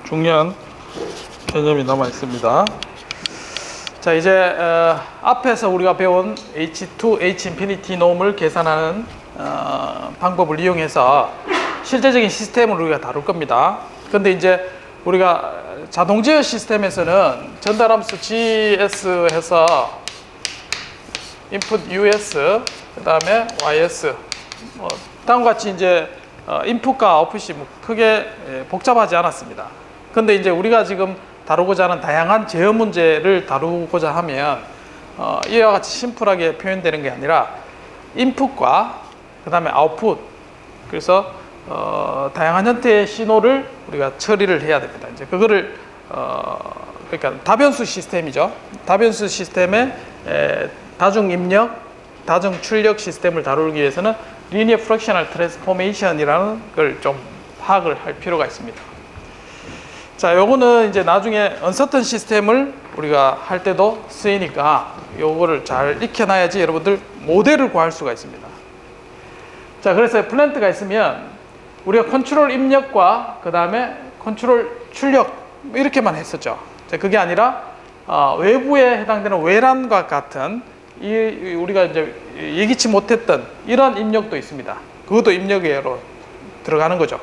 중요한 개념이 남아 있습니다. 자, 이제 앞에서 우리가 배운 H2, H 인피니티 놈을 계산하는 방법을 이용해서 실제적인 시스템을 우리가 다룰 겁니다. 근데 이제 우리가 자동 제어 시스템에서는 전달함수 GS 해서 input US 그 다음에 YS 다음과 같이 이제 인풋과 아웃풋이 뭐 크게 복잡하지 않았습니다. 근데 이제 우리가 지금 다루고자 하는 다양한 제어 문제를 다루고자 하면 이와 같이 심플하게 표현되는 게 아니라 인풋과 그 다음에 아웃풋, 그래서 다양한 형태의 신호를 우리가 처리를 해야 됩니다. 이제 그거를 그러니까 다변수 시스템이죠. 다변수 시스템의 다중 입력, 다중 출력 시스템을 다루기 위해서는 리니어 프랙셔널 트랜스포메이션이라는 걸 좀 파악을 할 필요가 있습니다. 자, 요거는 이제 나중에 언서튼 시스템을 우리가 할 때도 쓰이니까 요거를 잘 익혀놔야지 여러분들 모델을 구할 수가 있습니다. 자, 그래서 플랜트가 있으면 우리가 컨트롤 입력과 그 다음에 컨트롤 출력 이렇게만 했었죠. 자, 그게 아니라 외부에 해당되는 외란과 같은 우리가 이제 예기치 못했던 이런 입력도 있습니다. 그것도 입력으로 들어가는 거죠.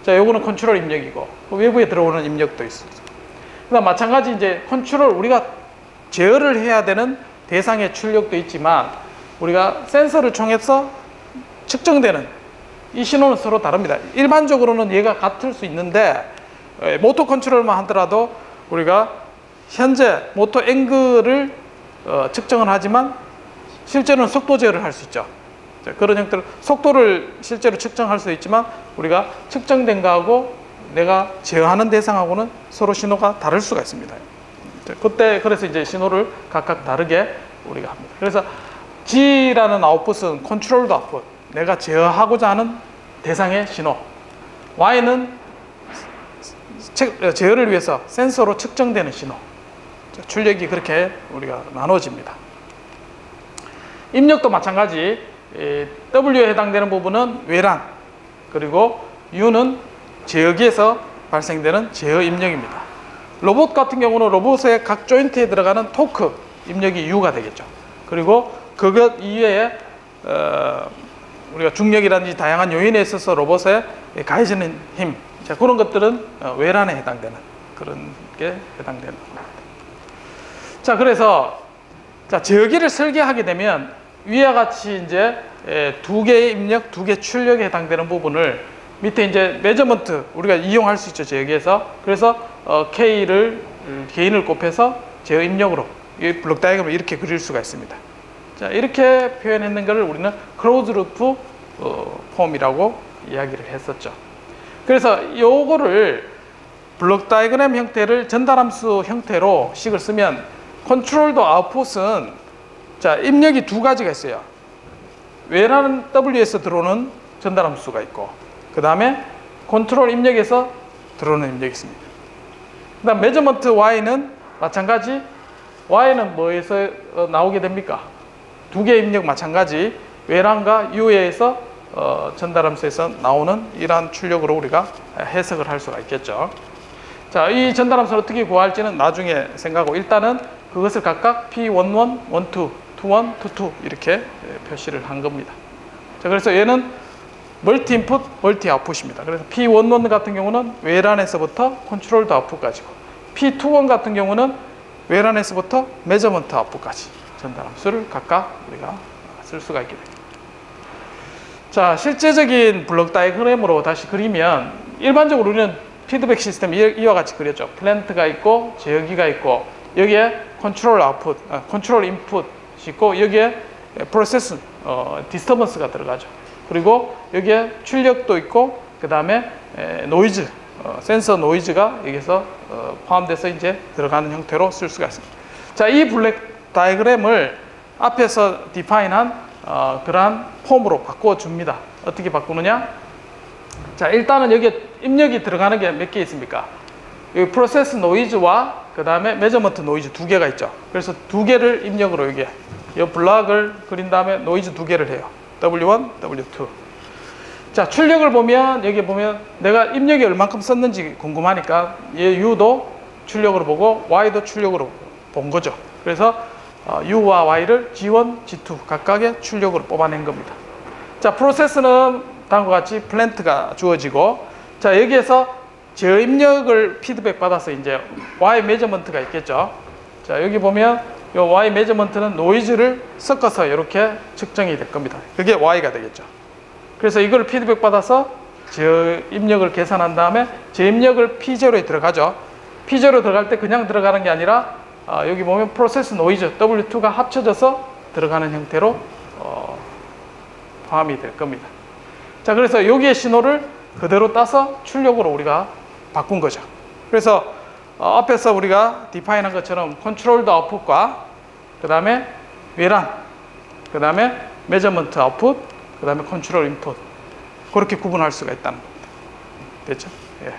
자, 요거는 컨트롤 입력이고 외부에 들어오는 입력도 있습니다. 그다음 마찬가지 이제 컨트롤 우리가 제어를 해야 되는 대상의 출력도 있지만 우리가 센서를 통해서 측정되는 이 신호는 서로 다릅니다. 일반적으로는 얘가 같을 수 있는데 모터 컨트롤만 하더라도 우리가 현재 모터 앵글을 측정을 하지만 실제로는 속도 제어를 할 수 있죠. 자, 그런 형태로 속도를 실제로 측정할 수 있지만 우리가 측정된 거하고 내가 제어하는 대상하고는 서로 신호가 다를 수가 있습니다. 자, 그래서 이제 신호를 각각 다르게 우리가 합니다. 그래서 G라는 아웃풋은 컨트롤드 아웃풋, 내가 제어하고자 하는 대상의 신호. Y는 제어를 위해서 센서로 측정되는 신호. 자, 출력이 그렇게 우리가 나눠집니다. 입력도 마찬가지. W에 해당되는 부분은 외란, 그리고 U는 제어기에서 발생되는 제어 입력입니다. 로봇 같은 경우는 로봇의 각 조인트에 들어가는 토크 입력이 U가 되겠죠. 그리고 그것 이외에 우리가 중력이라든지 다양한 요인에 있어서 로봇에 가해지는 힘, 자, 그런 것들은 외란에 해당되는 그런 게 해당되는 겁니다. 자, 그래서 제어기를 설계하게 되면 위와 같이 이제 두 개의 입력, 두 개 출력에 해당되는 부분을 밑에 이제 메저먼트 우리가 이용할 수 있죠, 제어기에서. 그래서 K를 개인을 곱해서 제어 입력으로 이 블록 다이어그램을 이렇게 그릴 수가 있습니다. 자, 이렇게 표현했는 것을 우리는 클로즈 루프 폼이라고 이야기를 했었죠. 그래서 요거를 블록 다이어그램 형태를 전달함수 형태로 식을 쓰면 컨트롤드 아웃풋은 자, 입력이 두 가지가 있어요. 외라는 W에서 들어오는 전달함수가 있고 그 다음에 컨트롤 입력에서 들어오는 입력이 있습니다. 그 다음 메저먼트 Y는 마찬가지. Y는 뭐에서 나오게 됩니까? 두 개의 입력 마찬가지. 외란과 U에서 전달함수에서 나오는 이러한 출력으로 우리가 해석을 할 수가 있겠죠. 자, 이 전달함수를 어떻게 구할지는 나중에 생각하고 일단은 그것을 각각 P11, 12, 21, 22 이렇게 표시를 한 겁니다. 자, 그래서 얘는 멀티 인풋, 멀티 아웃풋입니다. 그래서 P11 같은 경우는 외란에서부터 컨트롤드 아웃풋까지고 P21 같은 경우는 외란에서부터 메저먼트 아웃풋까지 전달함수를 각각 우리가 쓸 수가 있게 됩니다. 자, 실제적인 블록 다이어그램으로 다시 그리면 일반적으로 우리는 피드백 시스템 이와 같이 그렸죠. 플랜트가 있고 제어기가 있고 여기에 컨트롤 아웃풋, 컨트롤 인풋이 있고 여기에 프로세스, 디스터번스가 들어가죠. 그리고 여기에 출력도 있고 그 다음에 노이즈, 센서 노이즈가 여기서 포함돼서 이제 들어가는 형태로 쓸 수가 있습니다. 자, 이 블록 다이어그램을 앞에서 디파인한 그러한 폼으로 바꿔 줍니다. 어떻게 바꾸느냐? 자, 일단은 여기에 입력이 들어가는 게 몇 개 있습니까? 여기 프로세스 노이즈와 그 다음에 메저먼트 노이즈 두 개가 있죠. 그래서 두 개를 입력으로 여기에 이 블락을 그린 다음에 노이즈 두 개를 해요. W1, W2. 자, 출력을 보면 여기 보면 내가 입력이 얼만큼 썼는지 궁금하니까 얘 U도 출력으로 보고 Y도 출력으로 본 거죠. 그래서 U와 Y를 G1, G2 각각의 출력으로 뽑아낸 겁니다. 자, 프로세스는 다음과 같이 플랜트가 주어지고, 자, 여기에서 제어 입력을 피드백 받아서 이제 Y 메저먼트가 있겠죠. 자, 여기 보면 이 Y 메저먼트는 노이즈를 섞어서 이렇게 측정이 될 겁니다. 그게 Y가 되겠죠. 그래서 이걸 피드백 받아서 제어 입력을 계산한 다음에 제어 입력을 P0에 들어가죠. P0로 들어갈 때 그냥 들어가는 게 아니라 여기 보면 프로세스 노이즈 W2가 합쳐져서 들어가는 형태로 포함이 될 겁니다. 자, 그래서 여기의 신호를 그대로 따서 출력으로 우리가 바꾼 거죠. 그래서 앞에서 우리가 디파인한 것처럼 컨트롤드 아웃풋과 그 다음에 외란, 그 다음에 메저먼트 아웃풋, 그 다음에 컨트롤 인풋, 그렇게 구분할 수가 있다는 겁니다. 됐죠? 예.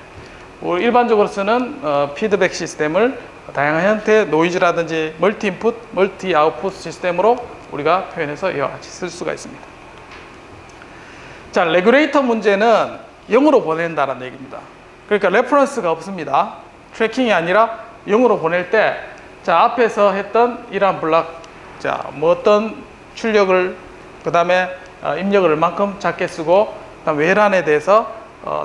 우리 일반적으로 쓰는 피드백 시스템을 다양한 형태의 노이즈라든지 멀티 인풋, 멀티 아웃풋 시스템으로 우리가 표현해서 이와 같이 쓸 수가 있습니다. 자, 레귤레이터 문제는 0으로 보낸다는 얘기입니다. 그러니까 레퍼런스가 없습니다. 트래킹이 아니라 0으로 보낼 때, 자, 앞에서 했던 이러한 블락, 자, 뭐 어떤 출력을, 그 다음에 입력을 얼만큼 작게 쓰고, 그다음 외란에 대해서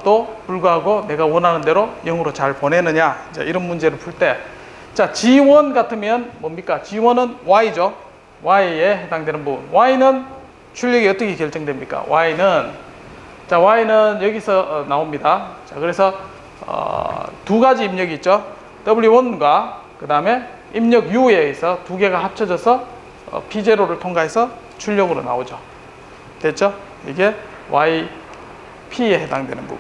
또 불구하고 내가 원하는 대로 0으로 잘 보내느냐, 이제 이런 문제를 풀 때, 자, G1 같으면 뭡니까? G1은 Y죠. Y에 해당되는 부분. Y는 출력이 어떻게 결정됩니까? Y는 여기서 나옵니다. 자, 그래서 두 가지 입력이 있죠. W1과 그 다음에 입력 U에 의해서 두 개가 합쳐져서 P0를 통과해서 출력으로 나오죠. 됐죠? 이게 YP에 해당되는 부분.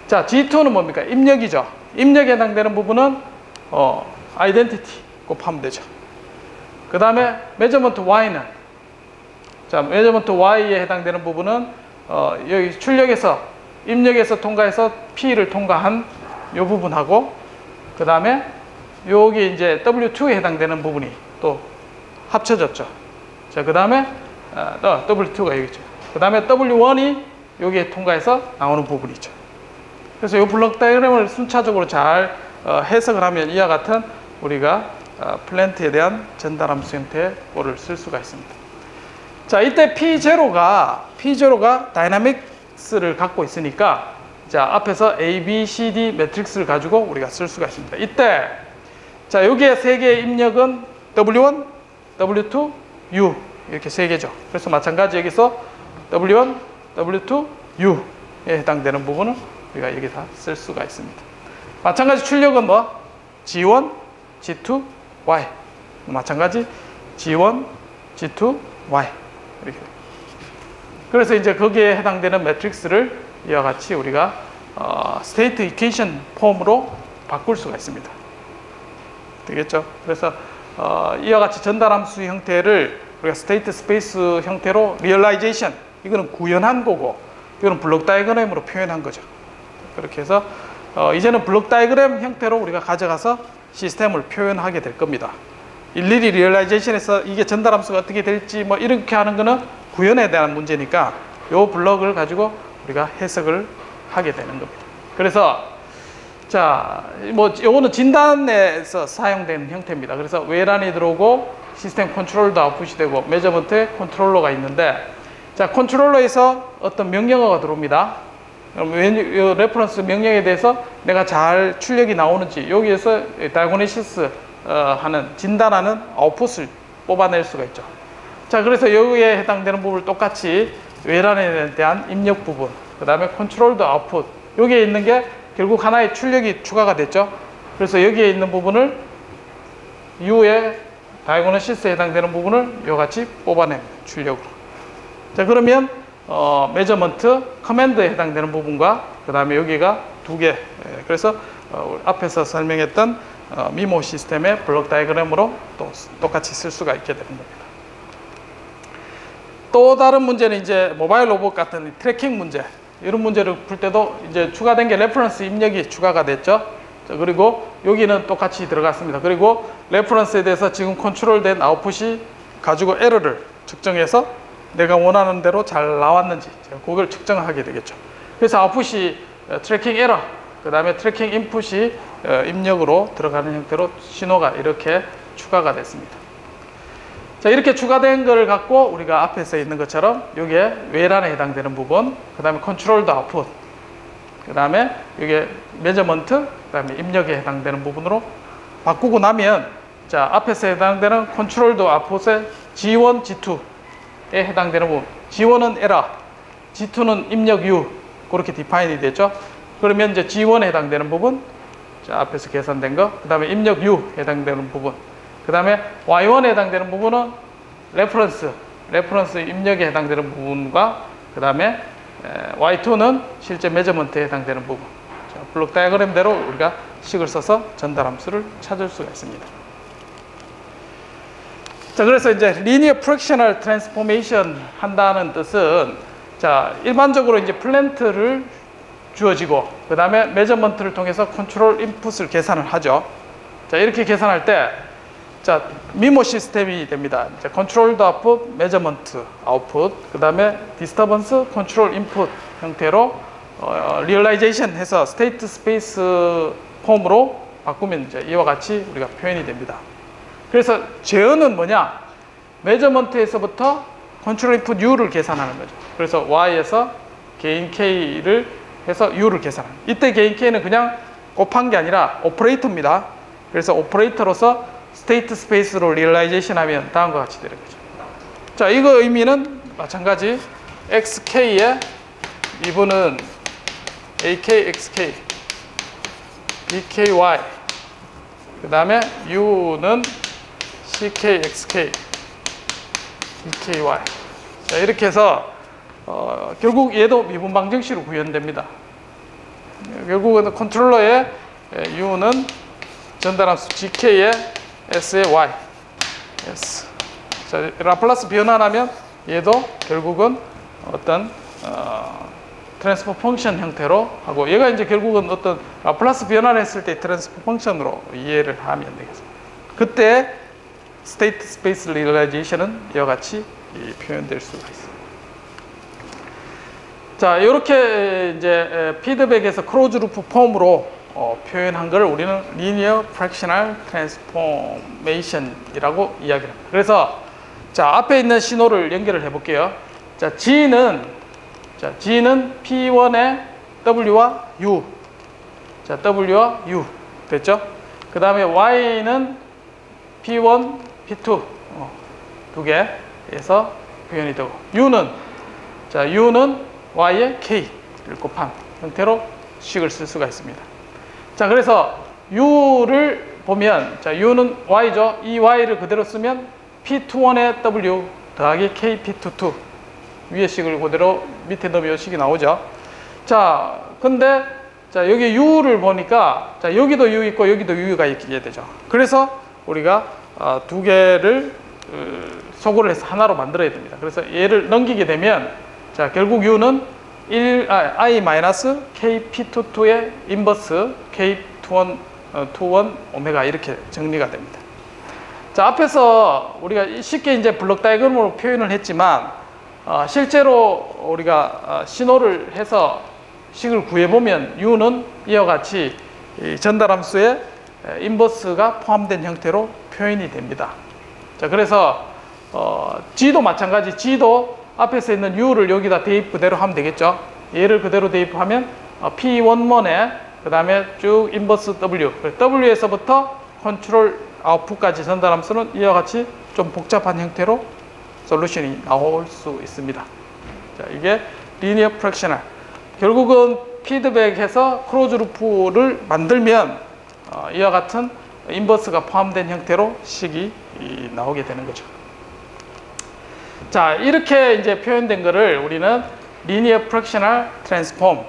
자, G2는 뭡니까? 입력이죠. 입력에 해당되는 부분은 아이덴티티 곱하면 되죠. 그 다음에 메저먼트 Y는, 자, 메저먼트 Y에 해당되는 부분은 여기 출력에서 입력에서 통과해서 P를 통과한 이 부분하고, 그 다음에 여기 이제 W2에 해당되는 부분이 또 합쳐졌죠. 자, 그 다음에 W2가 여기 있죠. 그 다음에 W1이 여기에 통과해서 나오는 부분이죠. 그래서 이 블록 다이어그램을 순차적으로 잘 해석을 하면 이와 같은 우리가 플랜트에 대한 전달함수 형태의 꼴을 쓸 수가 있습니다. 자, 이때 P0가 다이나믹스를 갖고 있으니까, 자, 앞에서 A, B, C, D 매트릭스를 가지고 우리가 쓸 수가 있습니다. 이때, 자, 여기에 세 개의 입력은 W1, W2, U 이렇게 세 개죠. 그래서 마찬가지 여기서 W1, W2, U에 해당되는 부분을 우리가 여기다 쓸 수가 있습니다. 마찬가지 출력은 뭐? G1, G2, Y. 마찬가지 G1, G2, Y. 이렇게. 그래서 이제 거기에 해당되는 매트릭스를 이와 같이 우리가 스테이트 이퀘이션 폼으로 바꿀 수가 있습니다. 되겠죠? 그래서 이와 같이 전달함수 형태를 우리가 스테이트 스페이스 형태로 리얼라이제이션, 이거는 구현한 거고, 이거는 블록 다이어그램으로 표현한 거죠. 그렇게 해서 이제는 블록 다이어그램 형태로 우리가 가져가서 시스템을 표현하게 될 겁니다. 일일이 리얼라이제이션에서 이게 전달함수가 어떻게 될지 뭐 이렇게 하는 거는 구현에 대한 문제니까 요 블럭을 가지고 우리가 해석을 하게 되는 겁니다. 그래서 자, 뭐 요거는 진단에서 사용된 형태입니다. 그래서 외란이 들어오고 시스템 컨트롤도 아웃풋이 되고 메저먼트에 컨트롤러가 있는데, 자, 컨트롤러에서 어떤 명령어가 들어옵니다. 그럼 레퍼런스 명령에 대해서 내가 잘 출력이 나오는지 여기에서 다이고니시스 하는 진단하는 아웃풋을 뽑아낼 수가 있죠. 자, 그래서 여기에 해당되는 부분을 똑같이 외란에 대한 입력 부분, 그 다음에 컨트롤드 아웃풋, 여기에 있는 게 결국 하나의 출력이 추가가 됐죠. 그래서 여기에 있는 부분을 U의 다이고니시스에 해당되는 부분을 이와 같이 뽑아냅니다. 출력으로. 자, 그러면 메저먼트 커맨드에 해당되는 부분과 그 다음에 여기가 두 개. 그래서 앞에서 설명했던 미모 시스템의 블록 다이어그램으로 또 똑같이 쓸 수가 있게 되는 겁니다. 또 다른 문제는 이제 모바일 로봇 같은 트래킹 문제, 이런 문제를 풀 때도 이제 추가된 게 레퍼런스 입력이 추가가 됐죠. 자, 그리고 여기는 똑같이 들어갔습니다. 그리고 레퍼런스에 대해서 지금 컨트롤된 아웃풋이 가지고 에러를 측정해서 내가 원하는 대로 잘 나왔는지 그걸 측정하게 되겠죠. 그래서 아웃풋이 트래킹 에러, 그 다음에 트래킹 인풋이 입력으로 들어가는 형태로 신호가 이렇게 추가가 됐습니다. 자, 이렇게 추가된 걸 갖고 우리가 앞에 써 있는 것처럼 이게 외란에 해당되는 부분, 그 다음에 컨트롤드 아웃풋, 그 다음에 이게 메저먼트, 그 다음에 입력에 해당되는 부분으로 바꾸고 나면, 자, 앞에서 해당되는 컨트롤드 아웃풋의 G1, G2에 해당되는 부분, G1은 에러, G2는 입력 U, 그렇게 디파인이 됐죠. 그러면 이제 G1에 해당되는 부분, 자, 앞에서 계산된 거, 그 다음에 입력 U 해당되는 부분, 그 다음에 Y1에 해당되는 부분은 레퍼런스 입력에 해당되는 부분과, 그 다음에 Y2는 실제 메저먼트에 해당되는 부분. 자, 블록 다이어그램대로 우리가 식을 써서 전달 함수를 찾을 수가 있습니다. 자, 그래서 이제 linear fractional transformation 한다는 뜻은, 자, 일반적으로 이제 플랜트를 주어지고, 그 다음에 메저먼트를 통해서 컨트롤 인풋을 계산을 하죠. 자, 이렇게 계산할 때, 자, 미모 시스템이 됩니다. 자, 컨트롤드 아웃풋, 메저먼트 아웃풋, 그 다음에 디스터번스, 컨트롤 인풋 형태로 리얼라이제이션 해서 스테이트 스페이스 폼으로 바꾸면 이제 이와 같이 우리가 표현이 됩니다. 그래서 제어는 뭐냐? 메저먼트에서부터 컨트롤 인풋 U를 계산하는 거죠. 그래서 Y에서 개인 K를 해서 U를 계산합니다. 이때 개인 K는 그냥 곱한 게 아니라 오퍼레이터입니다. 그래서 오퍼레이터로서 스테이트 스페이스로 리얼라이제이션 하면 다음과 같이 되는 거죠. 자, 이거 의미는 마찬가지 XK의 이분은 AK, XK, BKY, 그 다음에 U는 CK, XK, BKY. 자, 이렇게 해서 결국 얘도 미분 방정식으로 구현됩니다. 결국은 컨트롤러의 U는 전달함수 GK의 S의 Y, S. 자, 라플라스 변환하면 얘도 결국은 어떤 트랜스포 펑션 형태로 하고, 얘가 이제 결국은 어떤 라플라스 변환했을 때 트랜스포 펑션으로 이해를 하면 되겠습니다. 그때 스테이트 스페이스 리얼라이제이션은 이와 같이 표현될 수가 있습니다. 자, 이렇게 이제 피드백에서 클로즈 루프 폼으로 표현한 걸 우리는 리니어 프랙셔널 트랜스포메이션이라고 이야기를 합니다. 그래서 자, 앞에 있는 신호를 연결을 해 볼게요. 자, G는 P1의 W와 U. 자, W와 U 됐죠? 그 다음에 Y는 P1, P2 두 개에서 표현이 되고, U는 Y의 K를 곱한 형태로 식을 쓸 수가 있습니다. 자, 그래서 U를 보면, 자, U는 Y죠. 이 Y를 그대로 쓰면 P21의 W 더하기 K P22 위의 식을 그대로 밑에 넣으면 식이 나오죠. 자, 근데 자, 여기 U를 보니까, 자, 여기도 U 있고 여기도 U가 있게 되죠. 그래서 우리가 두 개를 소거를 해서 하나로 만들어야 됩니다. 그래서 얘를 넘기게 되면, 자, 결국 U는 I-KP22의 인버스 K21 오메가 이렇게 정리가 됩니다. 자, 앞에서 우리가 쉽게 이제 블록 다이어그램으로 표현을 했지만, 실제로 우리가 신호를 해서 식을 구해보면 U는 이와 같이 전달함수에 인버스가 포함된 형태로 표현이 됩니다. 자, 그래서 G도 마찬가지, G도 앞에서 있는 U를 여기다 대입 그대로 하면 되겠죠. 얘를 그대로 대입하면 P11에 그 다음에 쭉 인버스 W, W에서부터 컨트롤 아웃풋까지 전달함수는 이와 같이 좀 복잡한 형태로 솔루션이 나올 수 있습니다. 자, 이게 리니어 프랙셔널. 결국은 피드백해서 클로즈 루프를 만들면 이와 같은 인버스가 포함된 형태로 식이 나오게 되는 거죠. 자, 이렇게 이제 표현된 거를 우리는 리니어 프랙셔널 트랜스폼.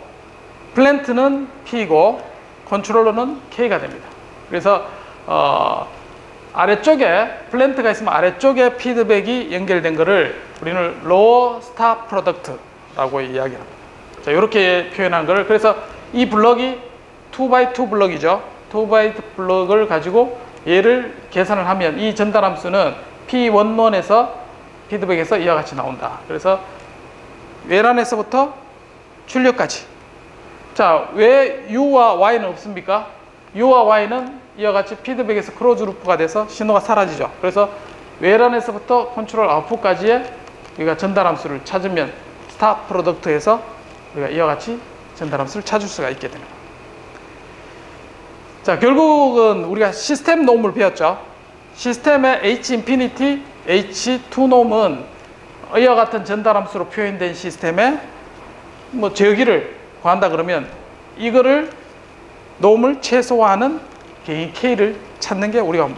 플랜트는 P고 컨트롤러는 K가 됩니다. 그래서 아래쪽에 플랜트가 있으면 아래쪽에 피드백이 연결된 거를 우리는 로어 스타 프로덕트라고 이야기합니다. 자, 이렇게 표현한 거를, 그래서 이 블럭이 2x2 블럭이죠. 2x2 블럭을 가지고 얘를 계산을 하면 이 전달함수는 P11에서 피드백에서 이와 같이 나온다. 그래서 외란에서부터 출력까지. 자, 왜 U와 Y는 없습니까? U와 Y는 이와 같이 피드백에서 크로즈 루프가 돼서 신호가 사라지죠. 그래서 외란에서부터 컨트롤 아웃풋까지의 우리가 전달함수를 찾으면 스탑 프로덕트에서 우리가 이와 같이 전달함수를 찾을 수가 있게 됩니다. 자, 결국은 우리가 시스템 놈을 배웠죠. 시스템의 H 인피니티, H2 놈은 이와 같은 전달함수로 표현된 시스템에 뭐 제어기를 구한다 그러면 이거를 놈을 최소화하는 개인 K를 찾는 게 우리가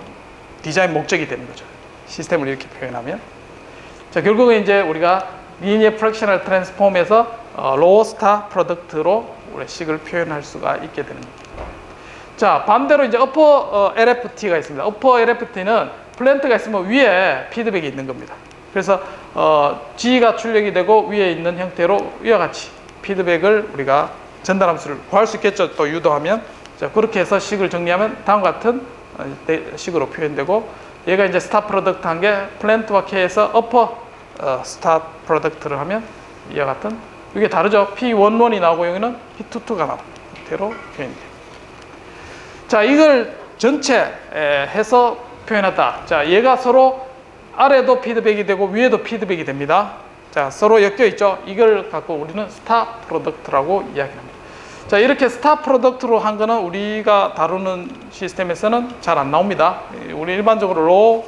디자인 목적이 되는 거죠. 시스템을 이렇게 표현하면. 자, 결국은 이제 우리가 리니어 프랙셔널 트랜스폼에서 로어 스타 프로덕트로 우리 식을 표현할 수가 있게 되는 겁니다. 자, 반대로 이제 어퍼 LFT가 있습니다. 어퍼 LFT는 플랜트가 있으면 위에 피드백이 있는 겁니다. 그래서 G가 출력이 되고 위에 있는 형태로 위와 같이 피드백을 우리가 전달함수를 구할 수 있겠죠. 또 유도하면. 자, 그렇게 해서 식을 정리하면 다음과 같은 식으로 표현되고, 얘가 이제 스타 프로덕트 한 게 플랜트와 K에서 어퍼 스타 프로덕트를 하면 이와 같은, 이게 다르죠. P11이 나오고 여기는 P22가 나오는 형태로 표현돼요. 자, 이걸 전체 해서 표현했다. 자, 얘가 서로 아래도 피드백이 되고 위에도 피드백이 됩니다. 자, 서로 엮여 있죠. 이걸 갖고 우리는 스타 프로덕트라고 이야기합니다. 자, 이렇게 스타 프로덕트로 한 거는 우리가 다루는 시스템에서는 잘 안 나옵니다. 우리 일반적으로 로우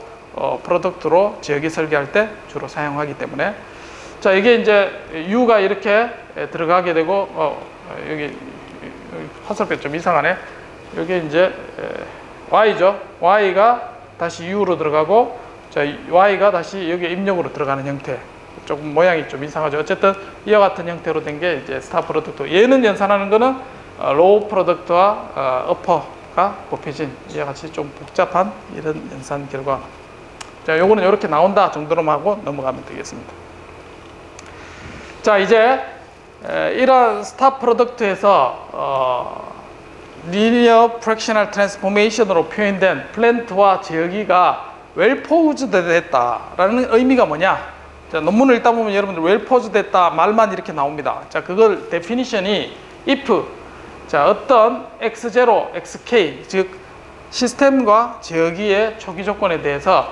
프로덕트로 제어기 설계할 때 주로 사용하기 때문에. 자, 이게 이제 U가 이렇게 들어가게 되고, 여기 화살표 좀 이상하네. 여기 이제 Y죠. Y가 다시 U로 들어가고, 자, Y가 다시 여기 입력으로 들어가는 형태. 조금 모양이 좀 이상하죠. 어쨌든 이와 같은 형태로 된 게 이제 스타 프로덕트. 얘는 연산하는 거는 로우 프로덕트와 어퍼가 곱해진 이와 같이 좀 복잡한 이런 연산 결과. 자, 요거는 이렇게 나온다 정도로만 하고 넘어가면 되겠습니다. 자, 이제 이런 스타 프로덕트에서 리니어 프랙셔널 트랜스포메이션으로 표현된 플랜트와 제어기가 웰포즈드 됐다라는 의미가 뭐냐? 자, 논문을 읽다 보면 여러분들 웰포즈 됐다 말만 이렇게 나옵니다. 자, 그걸 데피니션이 if, 자, 어떤 x0, xk, 즉 시스템과 제어기의 초기 조건에 대해서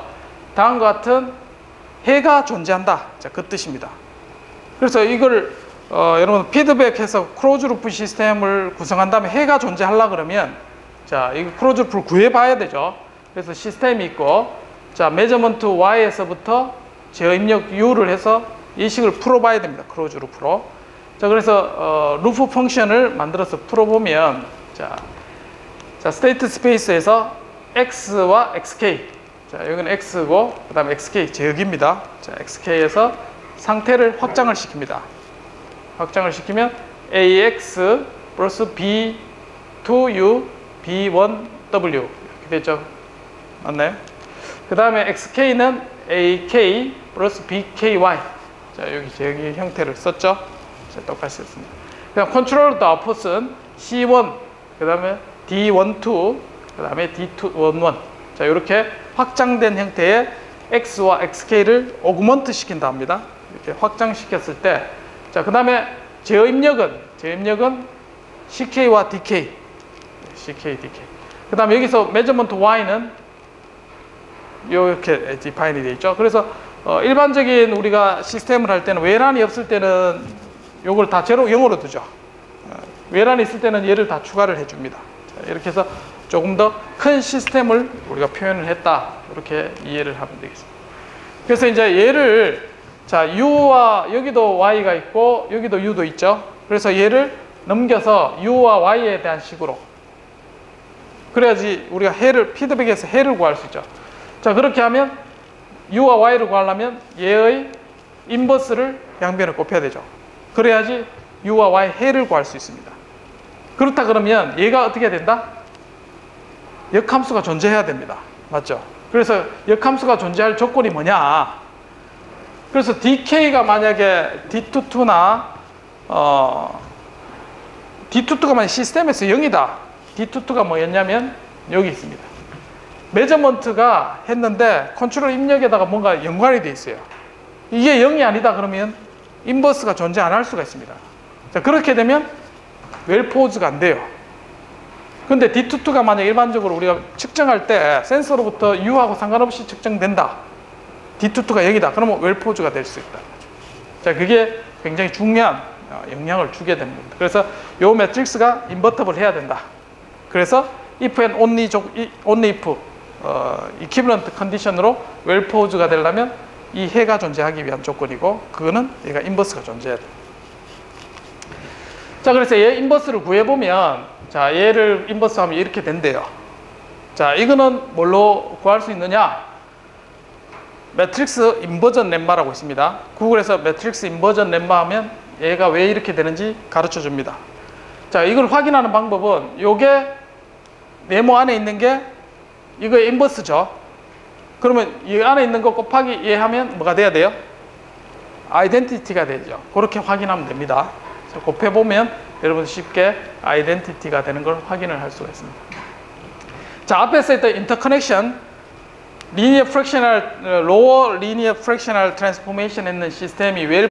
다음과 같은 해가 존재한다. 자, 그 뜻입니다. 그래서 이걸 여러분 피드백해서 크로즈 루프 시스템을 구성한 다음에 해가 존재하려 그러면, 자, 이 크로즈 루프를 구해봐야 되죠. 그래서 시스템이 있고, 자, 메저먼트 Y에서부터 제어 입력 U를 해서 이 식을 풀어봐야 됩니다. 크로즈 루프로. 자, 그래서 루프 펑션을 만들어서 풀어보면, 자, 스테이트 스페이스에서 X와 XK, 자, 여기는 X고 그 다음에 XK 제어기입니다. 자, XK에서 상태를 확장을 시킵니다. 확장을 시키면 AX 플러스 B2U B1W 이렇게 됐죠. 맞나요? 그 다음에 XK는 AK 플러스 BKY. 자, 여기 제어기 형태를 썼죠. 자, 똑같이 썼습니다. 그다음 컨트롤 더 아웃풋은 C1, 그 다음에 D12, 그 다음에 D11. 자, 이렇게 확장된 형태의 X와 XK를 오그먼트 시킨다 합니다. 이렇게 확장시켰을 때, 자, 그 다음에 제어 입력은 CK와 DK, CK, DK. 그 다음에 여기서 메저먼트 Y는 이렇게 디파인이 되어 있죠. 그래서 일반적인 우리가 시스템을 할 때는 외란이 없을 때는 요걸 다 제로 0으로 두죠. 외란이 있을 때는 얘를 다 추가를 해줍니다. 자, 이렇게 해서 조금 더 큰 시스템을 우리가 표현을 했다. 이렇게 이해를 하면 되겠습니다. 그래서 이제 얘를, 자, U와 여기도 Y가 있고 여기도 U도 있죠. 그래서 얘를 넘겨서 U와 Y에 대한 식으로, 그래야지 우리가 해를, 피드백에서 해를 구할 수 있죠. 자, 그렇게 하면 U와 Y를 구하려면 얘의 인버스를 양변을 곱해야 되죠. 그래야지 U와 Y 해를 구할 수 있습니다. 그렇다 그러면 얘가 어떻게 된다? 역함수가 존재해야 됩니다. 맞죠? 그래서 역함수가 존재할 조건이 뭐냐? 그래서 DK가 만약에 D22나 D22가 만약 시스템에서 0이다. D22가 뭐였냐면 여기 있습니다. 메저먼트가 했는데 컨트롤 입력에다가 뭔가 연관이 돼 있어요. 이게 0이 아니다 그러면 인버스가 존재 안 할 수가 있습니다. 자, 그렇게 되면 웰포즈가 안 돼요. 근데 D22가 만약 일반적으로 우리가 측정할 때 센서로부터 U하고 상관없이 측정된다. D22가 0이다. 그러면 웰포즈가 될 수 있다. 자, 그게 굉장히 중요한 영향을 주게 됩니다. 그래서 요 매트릭스가 인버터블 해야 된다. 그래서 if and only if equivalent 컨디션으로 웰포즈가 되려면 이 해가 존재하기 위한 조건이고, 그거는 얘가 인버스가 존재해야 돼. 자, 그래서 얘 인버스를 구해보면, 자, 얘를 인버스 하면 이렇게 된대요. 자, 이거는 뭘로 구할 수 있느냐? 매트릭스 인버전 렘마라고 있습니다. 구글에서 매트릭스 인버전 렘마 하면 얘가 왜 이렇게 되는지 가르쳐 줍니다. 자, 이걸 확인하는 방법은 요게 네모 안에 있는 게 이거 인버스죠. 그러면 이 안에 있는 거 곱하기 얘 하면 뭐가 돼야 돼요? 아이덴티티가 되죠. 그렇게 확인하면 됩니다. 곱해보면 여러분 쉽게 아이덴티티가 되는 걸 확인을 할 수가 있습니다. 자, 앞에서 했던 인터커넥션, 리니어 프랙셔널, 로어 리니어 프랙셔널 트랜스포메이션 했는 시스템이 웰